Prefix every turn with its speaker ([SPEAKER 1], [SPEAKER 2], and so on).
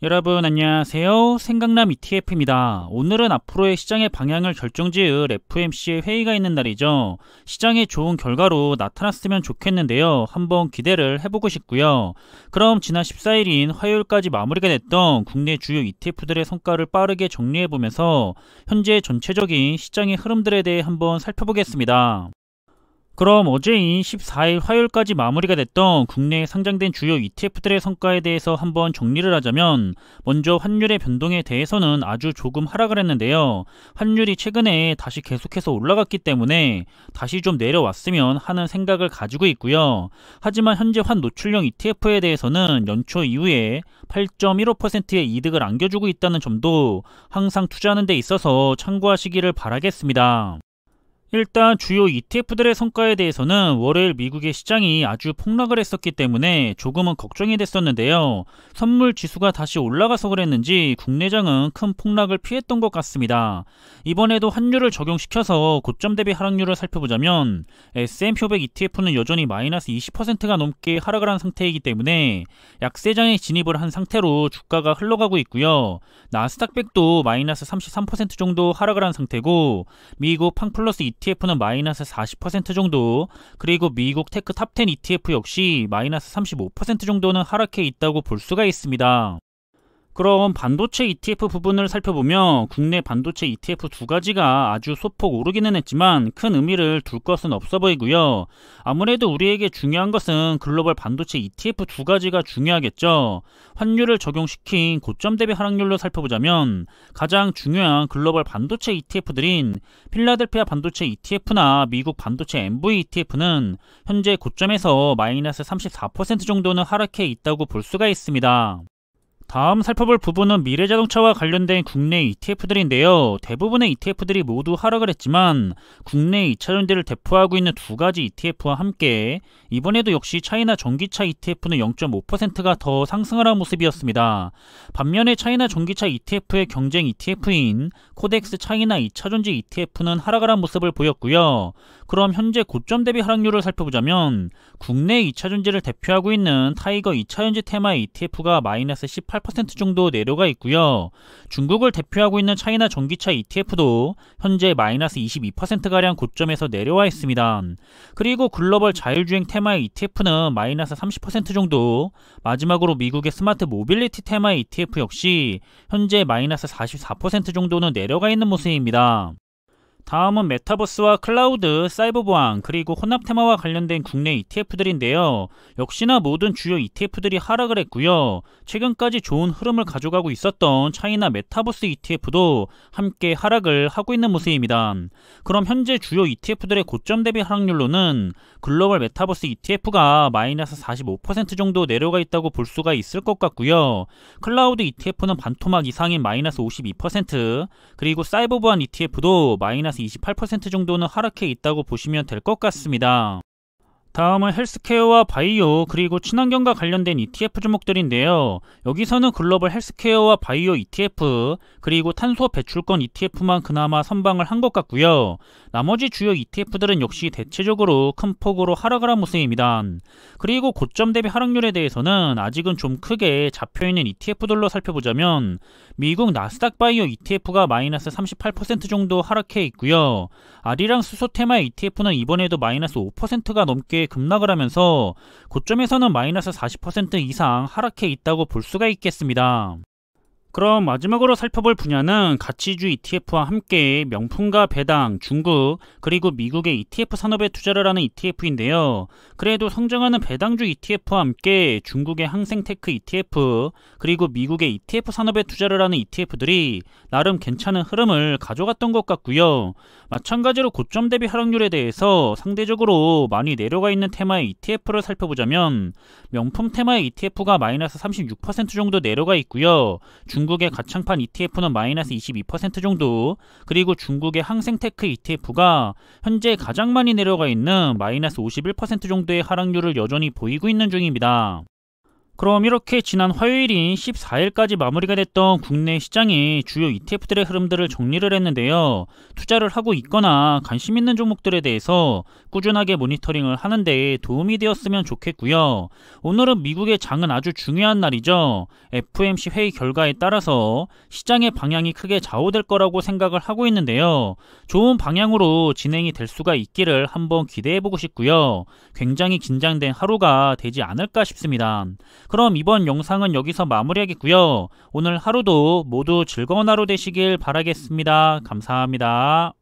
[SPEAKER 1] 여러분 안녕하세요. 생강남 ETF입니다. 오늘은 앞으로의 시장의 방향을 결정지을 FOMC의 회의가 있는 날이죠. 시장에 좋은 결과로 나타났으면 좋겠는데요. 한번 기대를 해보고 싶고요. 그럼 지난 14일인 화요일까지 마무리가 됐던 국내 주요 ETF들의 성과를 빠르게 정리해보면서 현재 전체적인 시장의 흐름들에 대해 한번 살펴보겠습니다. 그럼 어제인 14일 화요일까지 마무리가 됐던 국내에 상장된 주요 ETF들의 성과에 대해서 한번 정리를 하자면, 먼저 환율의 변동에 대해서는 아주 조금 하락을 했는데요. 환율이 최근에 다시 계속해서 올라갔기 때문에 다시 좀 내려왔으면 하는 생각을 가지고 있고요. 하지만 현재 환 노출형 ETF에 대해서는 연초 이후에 8.15%의 이득을 안겨주고 있다는 점도 항상 투자하는 데 있어서 참고하시기를 바라겠습니다. 일단 주요 ETF들의 성과에 대해서는 월요일 미국의 시장이 아주 폭락을 했었기 때문에 조금은 걱정이 됐었는데요. 선물 지수가 다시 올라가서 그랬는지 국내장은 큰 폭락을 피했던 것 같습니다. 이번에도 환율을 적용시켜서 고점 대비 하락률을 살펴보자면 S&P 500 ETF는 여전히 마이너스 20%가 넘게 하락을 한 상태이기 때문에 약세장에 진입을 한 상태로 주가가 흘러가고 있고요. 나스닥백도 마이너스 33% 정도 하락을 한 상태고, 미국 팡플러스 ETF는 마이너스 40% 정도, 그리고 미국 테크 탑10 ETF 역시 마이너스 35% 정도는 하락해 있다고 볼 수가 있습니다. 그럼 반도체 ETF 부분을 살펴보면 국내 반도체 ETF 두 가지가 아주 소폭 오르기는 했지만 큰 의미를 둘 것은 없어 보이고요. 아무래도 우리에게 중요한 것은 글로벌 반도체 ETF 두 가지가 중요하겠죠. 환율을 적용시킨 고점 대비 하락률로 살펴보자면 가장 중요한 글로벌 반도체 ETF들인 필라델피아 반도체 ETF나 미국 반도체 MV ETF는 현재 고점에서 마이너스 34% 정도는 하락해 있다고 볼 수가 있습니다. 다음 살펴볼 부분은 미래자동차와 관련된 국내 ETF들인데요. 대부분의 ETF들이 모두 하락을 했지만 국내 2차전지를 대표하고 있는 두 가지 ETF와 함께 이번에도 역시 차이나 전기차 ETF는 0.5%가 더 상승을 한 모습이었습니다. 반면에 차이나 전기차 ETF의 경쟁 ETF인 코덱스 차이나 2차전지 ETF는 하락을 한 모습을 보였고요. 그럼 현재 고점 대비 하락률을 살펴보자면 국내 2차전지를 대표하고 있는 타이거 2차전지 테마의 ETF가 마이너스 18% 정도 내려가 있고요. 중국을 대표하고 있는 차이나 전기차 ETF도 현재 마이너스 22%가량 고점에서 내려와 있습니다. 그리고 글로벌 자율주행 테마의 ETF는 마이너스 30% 정도, 마지막으로 미국의 스마트 모빌리티 테마의 ETF 역시 현재 마이너스 44% 정도는 내려가 있는 모습입니다. 다음은 메타버스와 클라우드, 사이버 보안, 그리고 혼합 테마와 관련된 국내 ETF들인데요. 역시나 모든 주요 ETF들이 하락을 했고요. 최근까지 좋은 흐름을 가져가고 있었던 차이나 메타버스 ETF도 함께 하락을 하고 있는 모습입니다. 그럼 현재 주요 ETF들의 고점 대비 하락률로는 글로벌 메타버스 ETF가 마이너스 45% 정도 내려가 있다고 볼 수가 있을 것 같고요. 클라우드 ETF는 반토막 이상인 마이너스 52%, 그리고 사이버 보안 ETF도 마이너스 28% 정도는 하락해 있다고 보시면 될 것 같습니다. 다음은 헬스케어와 바이오, 그리고 친환경과 관련된 ETF 종목들인데요. 여기서는 글로벌 헬스케어와 바이오 ETF, 그리고 탄소 배출권 ETF만 그나마 선방을 한 것 같고요. 나머지 주요 ETF들은 역시 대체적으로 큰 폭으로 하락을 한 모습입니다. 그리고 고점 대비 하락률에 대해서는 아직은 좀 크게 잡혀있는 ETF들로 살펴보자면 미국 나스닥 바이오 ETF가 마이너스 38% 정도 하락해 있고요. 아리랑 수소 테마 ETF는 이번에도 마이너스 5%가 넘게 급락을 하면서 고점에서는 마이너스 40% 이상 하락해 있다고 볼 수가 있겠습니다. 그럼 마지막으로 살펴볼 분야는 가치주 ETF와 함께 명품과 배당, 중국, 그리고 미국의 ETF 산업에 투자를 하는 ETF인데요. 그래도 성장하는 배당주 ETF와 함께 중국의 항생테크 ETF, 그리고 미국의 ETF 산업에 투자를 하는 ETF들이 나름 괜찮은 흐름을 가져갔던 것 같고요. 마찬가지로 고점 대비 하락률에 대해서 상대적으로 많이 내려가 있는 테마의 ETF를 살펴보자면 명품 테마의 ETF가 마이너스 36% 정도 내려가 있고요. 중국의 가창판 ETF는 마이너스 22% 정도, 그리고 중국의 항생테크 ETF가 현재 가장 많이 내려가 있는 마이너스 51% 정도의 하락률을 여전히 보이고 있는 중입니다. 그럼 이렇게 지난 화요일인 14일까지 마무리가 됐던 국내 시장의 주요 ETF들의 흐름들을 정리를 했는데요. 투자를 하고 있거나 관심 있는 종목들에 대해서 꾸준하게 모니터링을 하는데 도움이 되었으면 좋겠고요. 오늘은 미국의 장은 아주 중요한 날이죠. FOMC 회의 결과에 따라서 시장의 방향이 크게 좌우될 거라고 생각을 하고 있는데요. 좋은 방향으로 진행이 될 수가 있기를 한번 기대해보고 싶고요. 굉장히 긴장된 하루가 되지 않을까 싶습니다. 그럼 이번 영상은 여기서 마무리하겠고요. 오늘 하루도 모두 즐거운 하루 되시길 바라겠습니다. 감사합니다.